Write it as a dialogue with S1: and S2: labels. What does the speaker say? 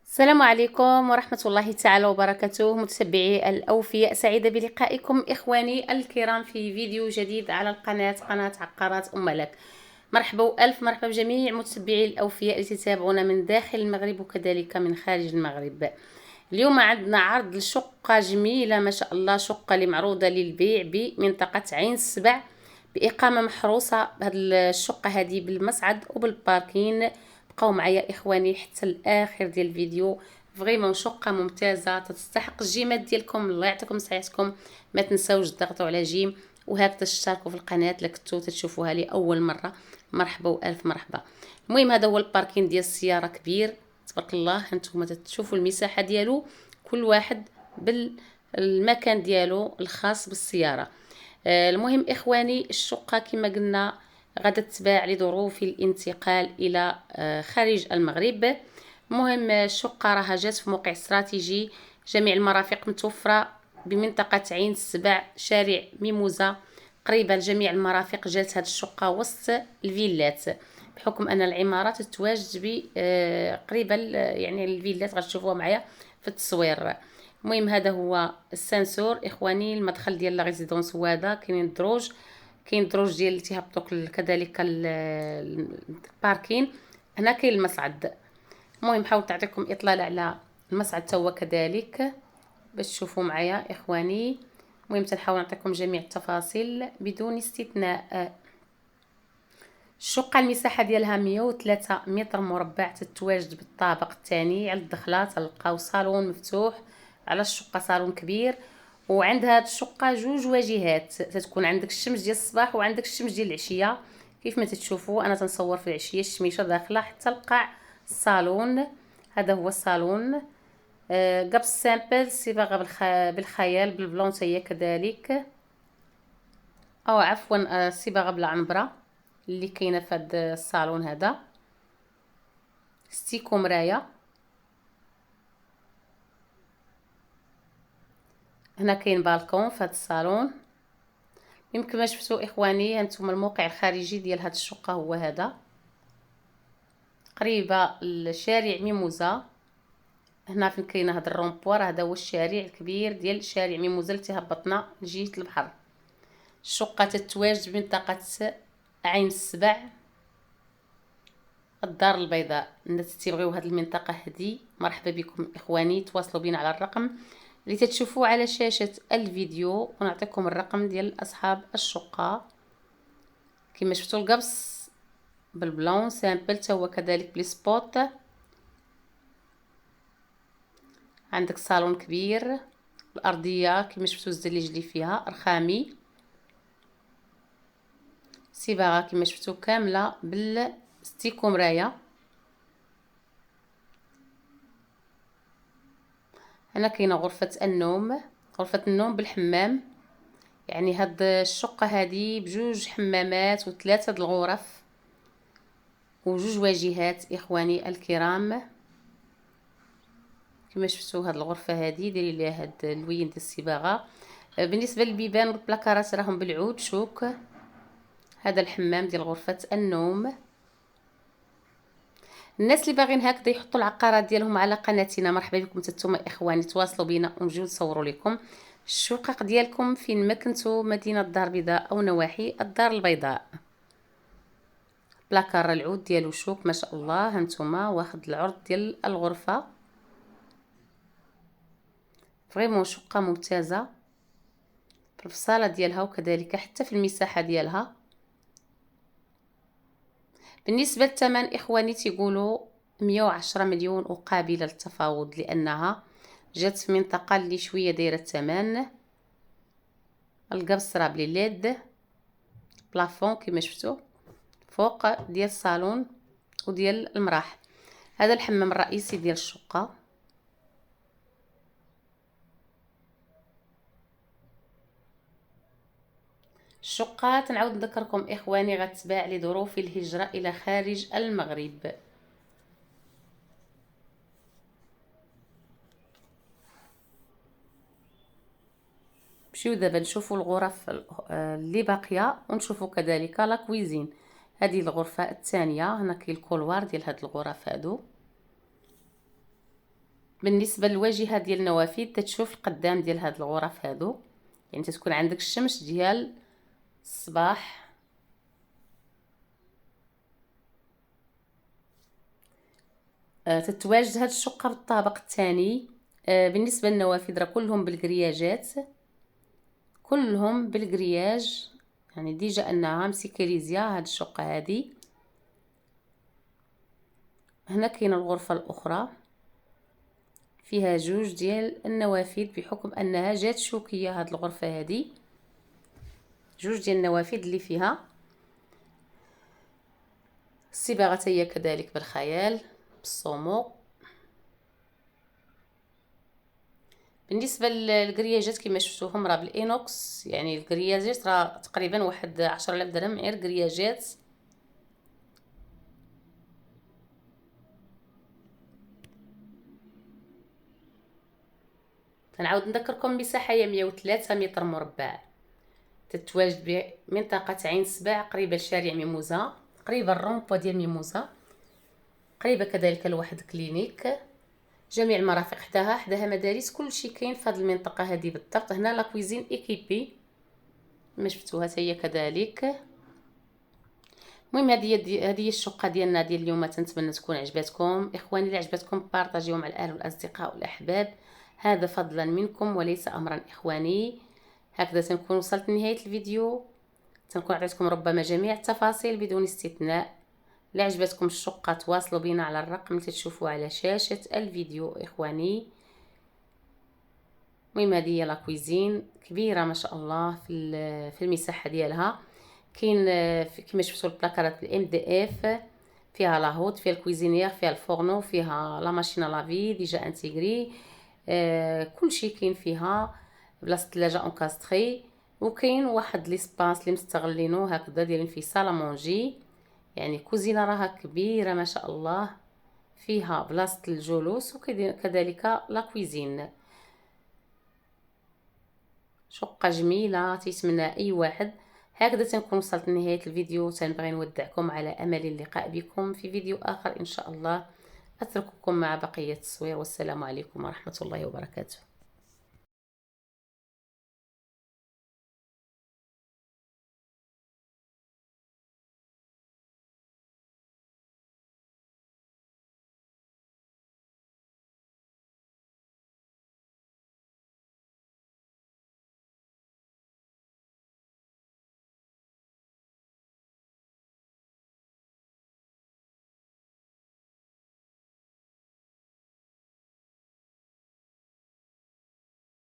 S1: السلام عليكم ورحمة الله تعالى وبركاته، متتبعي الأوفياء، سعيدة بلقائكم إخواني الكرام في فيديو جديد على قناة عقارات أم ملك. مرحبا وألف مرحبا بجميع متتبعي الأوفياء اللي تتابعونا من داخل المغرب وكذلك من خارج المغرب. اليوم عندنا عرض لشقة جميلة ما شاء الله، شقة اللي معروضة للبيع بمنطقة عين السبع بإقامة محروسة. بهذه الشقة هذه بالمصعد وبالباركين. بقاو معايا إخواني حتى الآخر ديال الفيديو. فريمون شقة ممتازة تستحق الجيمات ديالكم. الله يعطيكم صحتكم، ما تنساوش تضغطوا على جيم وهكذا تشتركوا في القناة إلا كنتو تشوفوها لأول مرة. مرحبا وألف مرحبا. المهم هذا هو الباركين ديال السيارة، كبير تبارك الله. هانتوما تشوفوا المساحة ديالو، كل واحد بالمكان ديالو الخاص بالسيارة. المهم إخواني الشقة كما قلنا غادا تتباع لظروف الانتقال إلى خارج المغرب. المهم الشقة راها جات في موقع استراتيجي، جميع المرافق متوفرة بمنطقة عين السبع، شارع ميموزة. قريبة لجميع المرافق جات هاد الشقة وسط الفيلات، بحكم أن العمارات تتواجد قريبة يعني الفيلات غتشوفوها معايا في التصوير. المهم هذا هو السانسور إخواني، المدخل ديال لا ريزيدونس هو هذا. كاين دروج ديال اللي تيهبطوا كذلك الباركين. هنا كاين المصعد. المهم حاولت تعطيكم اطلاله على المصعد تا هو كذلك باش تشوفوا معايا اخواني. المهم تنحاول نعطيكم جميع التفاصيل بدون استثناء. الشقه المساحه ديالها 103 متر مربع، تتواجد بالطابق الثاني. على الدخله تلقاو صالون مفتوح على الشقه، صالون كبير. وعند هاد الشقه جوج واجهات، تتكون عندك الشمس ديال الصباح وعندك الشمس ديال العشيه. كيف ما تتشوفوا انا تنصور في العشيه الشميشه داخله حتى القاع الصالون. هذا هو الصالون. قبس سامبل صباغه بالخيال بالبلون هي كذلك، او عفوا صباغه بالعنبره اللي كاينه في هذا الصالون. هذا ستيكو مرايه. هنا كاين بالكون في هذا الصالون. يمكن ما شفتوا اخواني، هانتوما الموقع الخارجي ديال هذه الشقه هو هذا، قريبه لشارع ميموزه. هنا فين كاينه هذا الرومبوار، هذا هو الشارع الكبير ديال شارع ميموزه اللي تهبطنا لجهه البحر. الشقه تتواجد بمنطقه عين السبع، الدار البيضاء. الناس تيبغيو هذه المنطقه هذه مرحبا بكم اخواني، تواصلوا بينا على الرقم اللي تتشوفوه على شاشه الفيديو، ونعطيكم الرقم ديال اصحاب الشقه. كما شفتوا القبص بالبلون سامبل تا هو كذلك بلي سبوت. عندك صالون كبير، الارضيه كما شفتوا الزليج اللي فيها رخامي، صباغه كما شفتوا كامله بالستيكو مرايه. هنا كاينه غرفه النوم، غرفه النوم بالحمام. يعني هاد الشقه هذه بجوج حمامات وثلاثه د الغرف وجوج واجهات اخواني الكرام. كما شفتوا هاد الغرفه هذه ديري ليها هاد اللوين ديال الصباغه. بالنسبه للبيبان والبلاكارات راهم بالعود شوك. هذا الحمام ديال غرفه النوم. الناس اللي باغيين هكذا يحطوا العقارات ديالهم على قناتنا مرحبا بكم نتوما اخواني، تواصلوا بينا ونجيو نصوروا لكم الشقق ديالكم فين ما كنتو، مدينه الدار البيضاء او نواحي الدار البيضاء. بلاكار العود ديالو شوك ما شاء الله. هانتوما واخد العرض ديال الغرفه. فريمون شقه ممتازه في الفصاله ديالها وكذلك حتى في المساحه ديالها. بالنسبه للثمن اخواني تيقولوا 110 مليون وقابله للتفاوض، لانها جات في منطقه اللي شويه دايره الثمن. القبص راه بلي ليد، بلافون كما شفتوا فوق ديال الصالون وديال المراح. هذا الحمام الرئيسي ديال الشقه. الشقه تنعاود نذكركم اخواني غتباع لظروف الهجره الى خارج المغرب. نمشيو دابا نشوفوا الغرف اللي باقيه ونشوفوا كذلك لا كويزين. هذه الغرفه الثانيه. هنا كاين الكولوار ديال هاد الغرف هادو. بالنسبه للواجهه ديال النوافذ تتشوف القدام ديال هاد الغرف هادو، يعني تتكون عندك الشمس ديال الصباح. تتواجد هاد الشقه بالطابق الثاني. بالنسبه للنوافذ راه كلهم بالكرياجات، كلهم بالكرياج، يعني ديجا انها مسيكيليزيا هاد الشقه هادي. هنا كاينه الغرفه الاخرى فيها جوج ديال النوافذ، بحكم انها جات شوكيه هاد الغرفه هادي، جوج ديال النوافذ اللي فيها. الصباغه هي كذلك بالخيال بالصومو. بالنسبه للكرياجات كما شفتوهم راه بالانوكس، يعني الكرياجات راه تقريبا واحد 10,000 درهم غير كرياجات. كنعاود نذكركم المساحه هي 103 متر مربع. تتواجد بمنطقه عين سبع قريبه لشارع ميموزه، قريبه الرومبو ديال ميموزه، قريبه كذلك لواحد كلينيك. جميع المرافق حداها مدارس، كلشي كاين في هذه المنطقه هذه بالضبط. هنا لا كويزين ايكيبي كما شفتوها هي كذلك. المهم هذه الشقه ديالنا ديال اليوم، تنتمنى تكون عجبتكم اخواني. اللي عجبتكم بارطاجيو مع الاهل والاصدقاء والاحباب، هذا فضلا منكم وليس امرا اخواني. هكذا تنكون وصلت لنهايه الفيديو، تنكون عطيتكم ربما جميع التفاصيل بدون استثناء. اللي عجبتكم الشقه تواصلوا بينا على الرقم اللي تشوفوه على شاشه الفيديو اخواني. المهم هذه هي لا كويزين كبيره ما شاء الله في المساحه ديالها. كاين كما شفتوا البلاكارات بالام دي اف، فيها لاهوت، فيها الكويزينيير، فيها الفورنو، فيها لا ماشين لافي ديجا انتيغري. كلشي كاين فيها، بلاصه الثلاجه اونكاستري. وكاين واحد ليسباس اللي مستغلينو هكذا دايرين فيه صاله مونجي، يعني كوزينه راها كبيره ما شاء الله، فيها بلاصه الجلوس وكذلك لا كويزين. شقه جميله تيتمنى اي واحد. هكذا تنكون وصلت لنهايه الفيديو، تنبغي نودعكم على امل اللقاء بكم في فيديو اخر ان شاء الله. اترككم مع بقيه التصوير، والسلام عليكم ورحمه الله وبركاته.